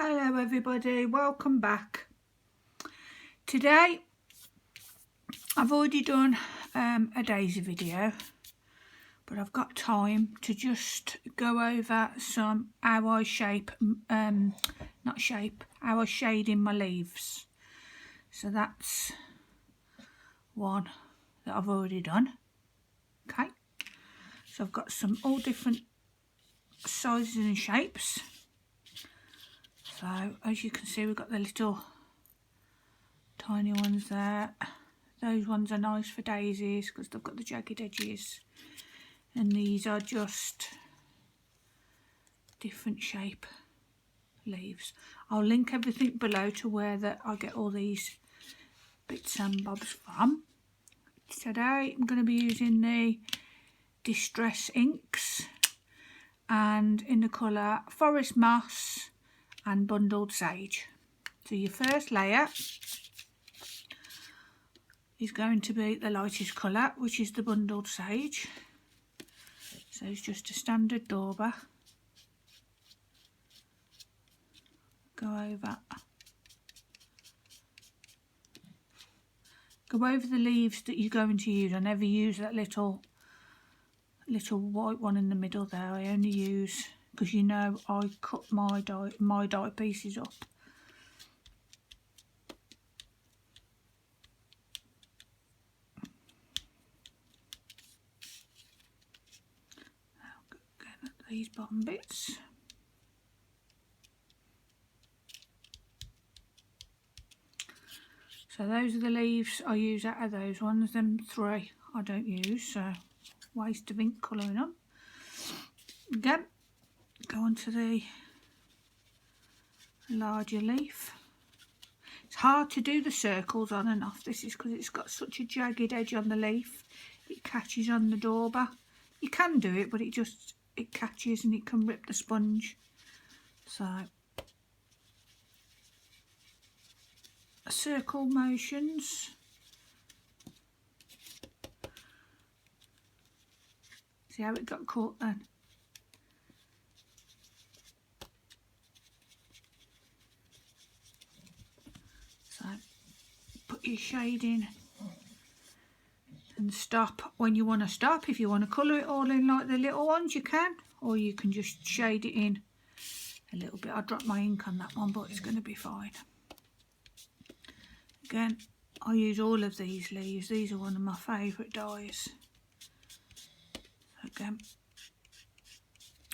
Hello everybody, welcome back. Today I've already done a daisy video, but I've got time to just go over some how I shading my leaves. So that's one that I've already done. Okay, so I've got some all different sizes and shapes. So as you can see, we've got the little tiny ones there. Those ones are nice for daisies because they've got the jagged edges, and these are just different shape leaves. I'll link everything below to where that I get all these bits and bobs from. Today I'm going to be using the Distress inks and in the colour Forest Moss and Bundled Sage. So your first layer is going to be the lightest colour, which is the Bundled Sage. So it's just a standard dauber. Go over the leaves that you're going to use. I never use that little white one in the middle there. I only use, because you know I cut my die pieces up. Again at these bottom bits. So those are the leaves I use out of those ones. Them three I don't use, so waste of ink colouring on. Again, go on to the larger leaf. It's hard to do the circles on and off. This is because it's got such a jagged edge on the leaf. It catches on the dauber. You can do it, but it catches and it can rip the sponge. So circle motions. See how it got caught then? So put your shading and stop when you want to stop. If you want to colour it all in like the little ones, you can, or you can just shade it in a little bit. I dropped my ink on that one, but it's going to be fine. Again, I use all of these leaves. These are one of my favourite dyes. Again,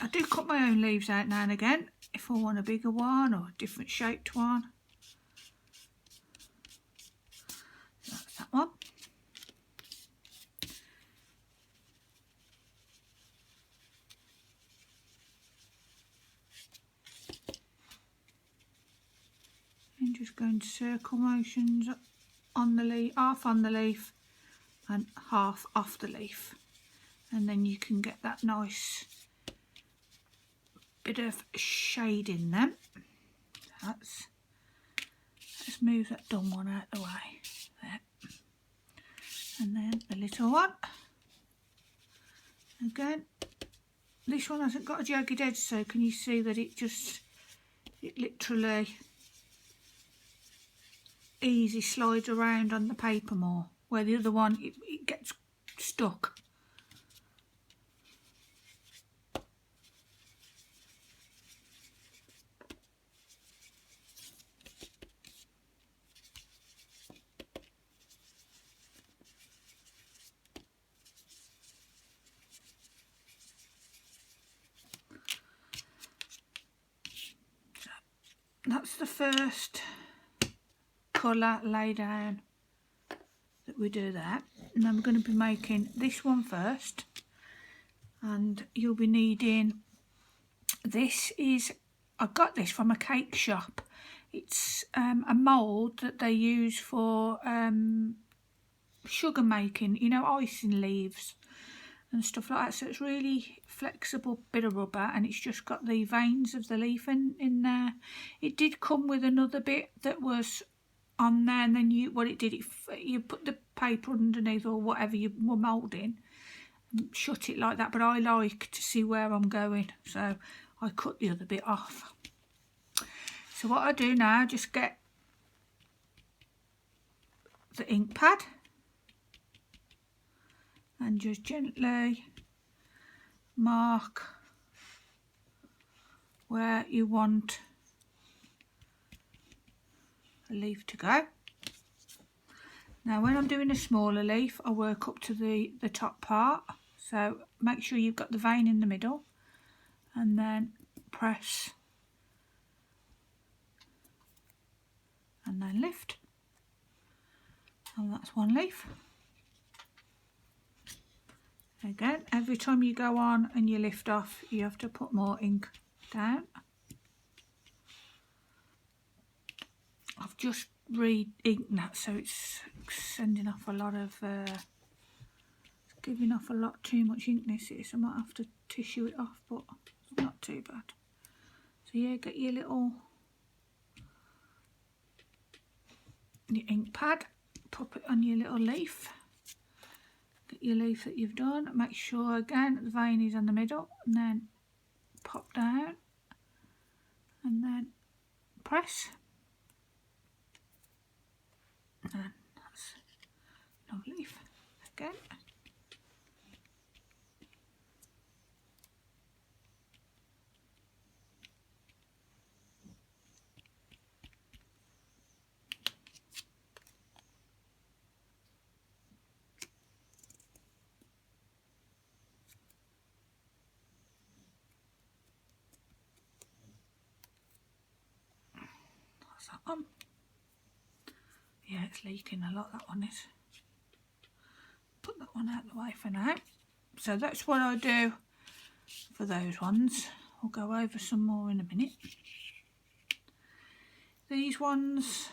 I do cut my own leaves out now and again if I want a bigger one or a different shaped one. So that's that one. And just going to circle motions on the leaf, half on the leaf and half off the leaf, and then you can get that nice bit of shade in them. Let's move that done one out of the way there, and then the little one. Again, this one hasn't got a jagged edge, so can you see that it literally easy slides around on the paper more, where the other one it gets stuck. So that's the first colour lay down that we do there, and then we're going to be making this one first, and you'll be needing this. I got this from a cake shop. It's a mould that they use for sugar making, you know, icing leaves and stuff like that. So it's really flexible bit of rubber, and it's just got the veins of the leaf in there. It did come with another bit that was on there, and then you put the paper underneath or whatever you were moulding, shut it like that. But I like to see where I'm going, so I cut the other bit off. So what I do now, just get the ink pad and just gently mark where you want a leaf to go. Now when I'm doing a smaller leaf, I work up to the top part, so make sure you've got the vein in the middle and then press and then lift, and that's one leaf. Again, every time you go on and you lift off, you have to put more ink down. I've just re-inked that, so it's sending off a lot of, it's giving off a lot too much ink this is. I might have to tissue it off, but it's not too bad. So yeah, get your ink pad, pop it on your little leaf. Get your leaf that you've done, make sure again the vein is in the middle, and then pop down and then press, and that's no leaf again. That one. Yeah, it's leaking a lot, that one is. Put that one out of the way for now. So that's what I do for those ones. I'll go over some more in a minute. These ones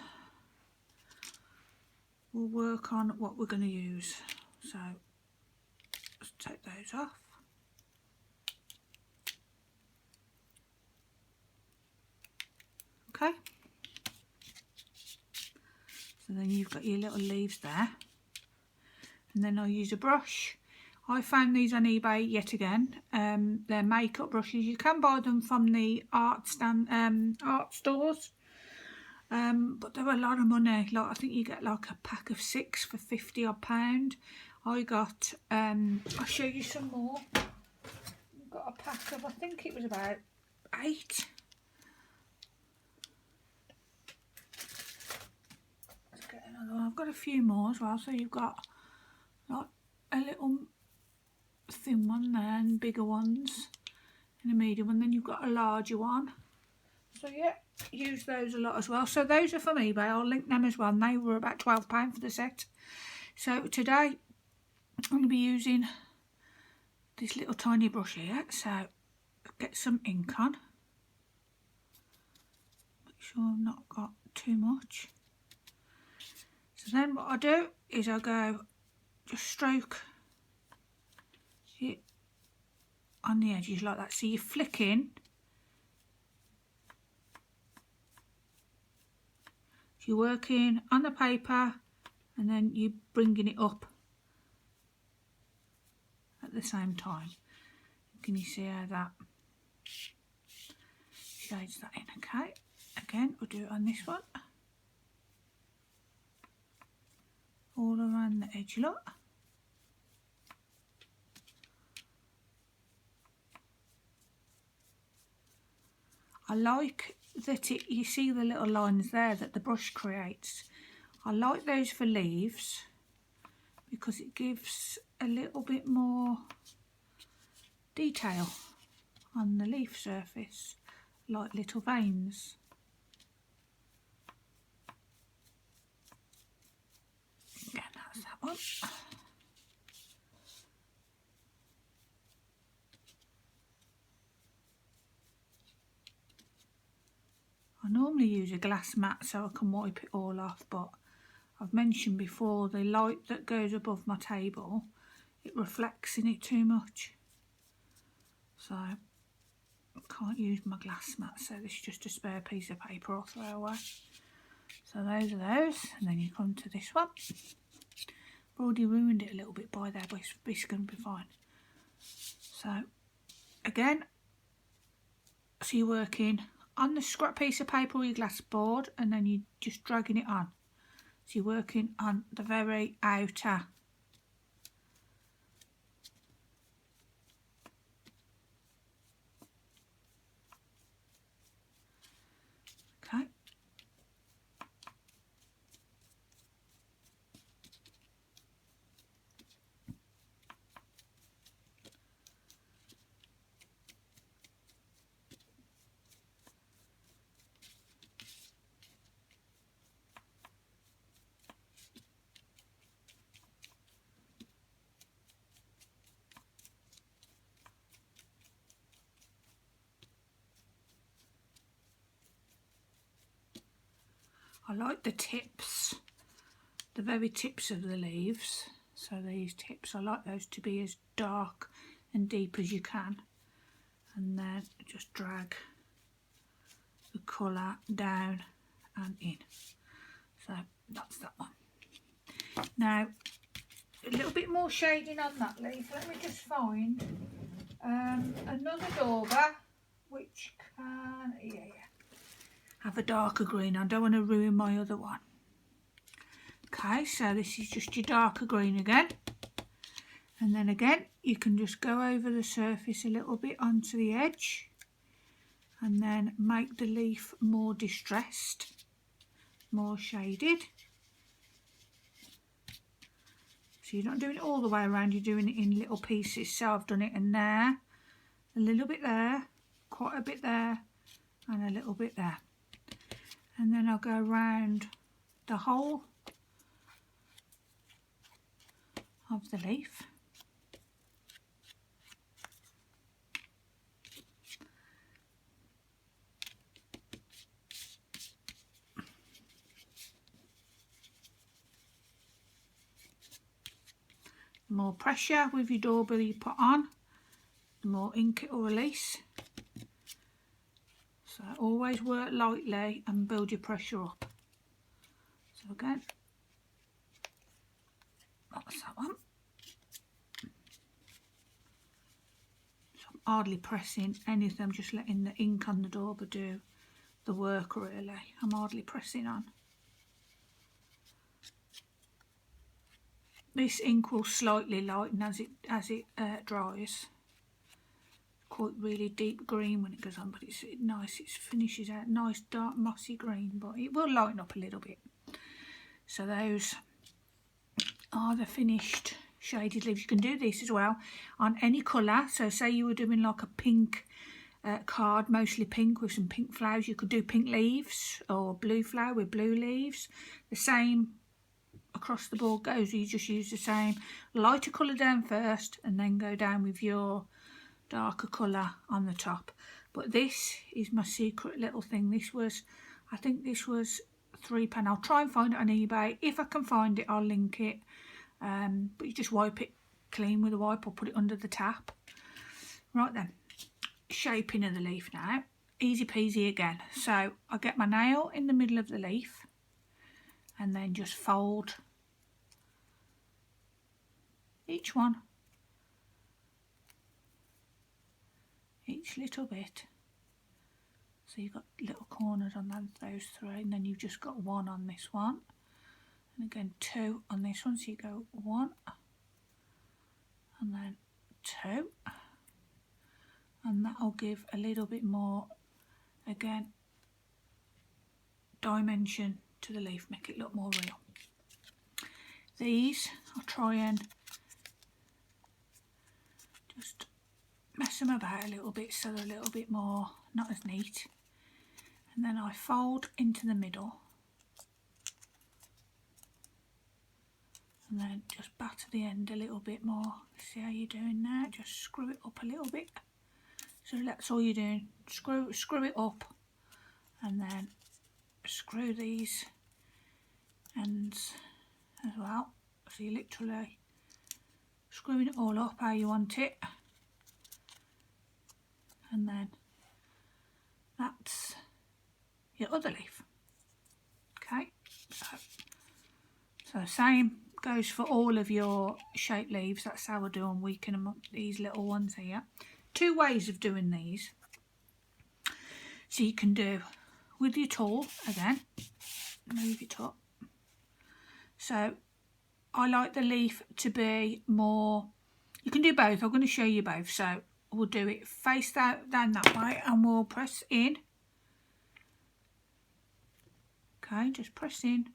we'll work on what we're going to use. So let's take those off. Okay. So then you've got your little leaves there, and then I'll use a brush. I found these on eBay yet again. They're makeup brushes. You can buy them from the art stores, but they're a lot of money. Like, I think you get like a pack of 6 for £50 odd. I got, I'll show you some more. Got a pack of, I think it was about 8. I've got a few more as well, so you've got like a little thin one there and bigger ones and a medium one, then you've got a larger one. So yeah, use those a lot as well. So those are from eBay, I'll link them as well, and they were about £12 for the set. So today I'm going to be using this little tiny brush here, so get some ink on. Make sure I've not got too much. So then what I do is I go just stroke it on the edges like that. So you're flicking. So you're working on the paper and then you're bringing it up at the same time. Can you see how that shades that in? Okay. Again, we'll do it on this one. All around the edge, look. I like that you see the little lines there that the brush creates. I like those for leaves because it gives a little bit more detail on the leaf surface, like little veins. Again, that's that one. I normally use a glass mat so I can wipe it all off, but I've mentioned before the light that goes above my table, it reflects in it too much, so I can't use my glass mat, so this is just a spare piece of paper I'll throw away. So those are those, and then you come to this one. I've already ruined it a little bit by there, but it's going to be fine. So again, so you're working on the scrap piece of paper or your glass board, and then you're just dragging it on. So you're working on the very outer. Okay. I like the tips, the very tips of the leaves. So these tips, I like those to be as dark and deep as you can. And then just drag the colour down and in. So that's that one. Now, a little bit more shading on that leaf. Let me just find another dauber which can, have a darker green. I don't want to ruin my other one. Okay, so this is just your darker green again. And then again, you can just go over the surface a little bit onto the edge and then make the leaf more distressed, more shaded. So you're not doing it all the way around, you're doing it in little pieces. So I've done it in there, a little bit there, quite a bit there, and a little bit there. And then I'll go around the whole of the leaf. The more pressure with your dauber you put on, the more ink it will release. So always work lightly and build your pressure up. So again, that's that one. So I'm hardly pressing anything, I'm just letting the ink on the dauber do the work really. I'm hardly pressing on. This ink will slightly lighten as it dries. Quite really deep green when it goes on, but it's nice. It finishes out nice dark mossy green, but it will lighten up a little bit. So those are the finished shaded leaves. You can do this as well on any colour. So say you were doing like a pink card, mostly pink with some pink flowers, you could do pink leaves, or blue flower with blue leaves. The same across the board goes. You just use the same lighter colour down first and then go down with your darker colour on the top. But this is my secret little thing. This was, I think this was £3. I'll try and find it on eBay. If I can find it, I'll link it. But you just wipe it clean with a wipe or put it under the tap. Right then, shaping of the leaf now. Easy peasy again. So I get my nail in the middle of the leaf and then just fold each one, each little bit. So you've got little corners on those three, and then you've just got one on this one, and again 2 on this one. So you go 1 and then 2, and that'll give a little bit more, again, dimension to the leaf, make it look more real. These I'll try and just mess them about a little bit so they're a little bit more, not as neat. And then I fold into the middle and then just batter the end a little bit more. See how you're doing now? Just screw it up a little bit. So that's all you're doing. Screw it up and then screw these ends as well. So you're literally screwing it all up how you want it. And then that's your other leaf. Okay, so same goes for all of your shaped leaves. That's how we're doing, weaken them up, these little ones here. 2 ways of doing these. So you can do with your tool again, move it up. So I like the leaf to be more, you can do both, I'm going to show you both. So we'll do it face down that way and we'll press in. Okay, just press in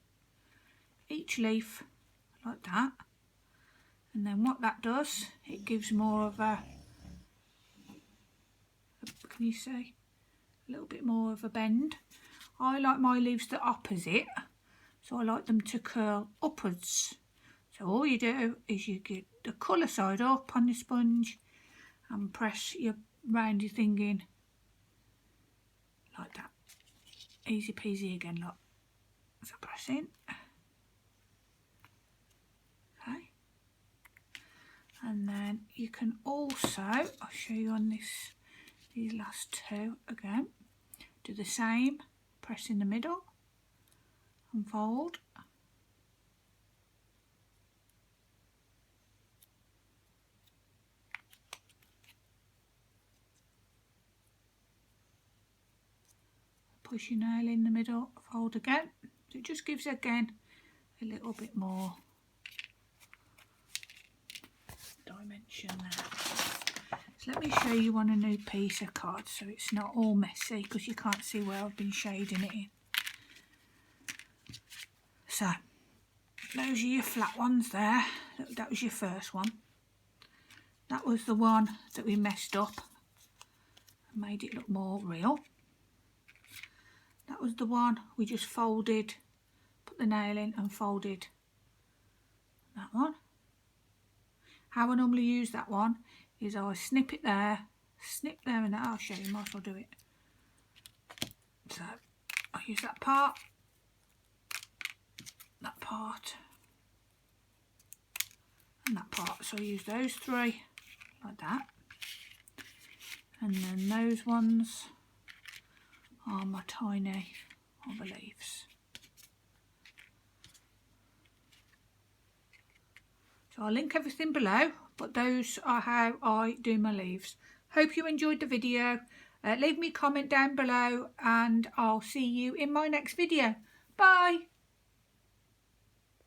each leaf like that. And then what that does, it gives more of a, can you see? A little bit more of a bend. I like my leaves the opposite, so I like them to curl upwards. So all you do is you get the colour side up on the sponge and press your roundy thing in like that. Easy peasy again, look. So press in. Okay. And then you can also, I'll show you on these last two again. Do the same, press in the middle and fold. Push your nail in the middle, fold again. So it just gives again a little bit more dimension there. So let me show you on a new piece of card so it's not all messy, because you can't see where I've been shading it in. So those are your flat ones there. That was your first one. That was the one that we messed up and made it look more real. That was the one we just folded, put the nail in and folded. That one. How I normally use that one is I snip it there, snip there, and I'll show you, might as well do it. So I use that part, and that part. So I use those three like that, and then those ones are my tiny other leaves. So I'll link everything below, but those are how I do my leaves. Hope you enjoyed the video. Leave me a comment down below and I'll see you in my next video. Bye!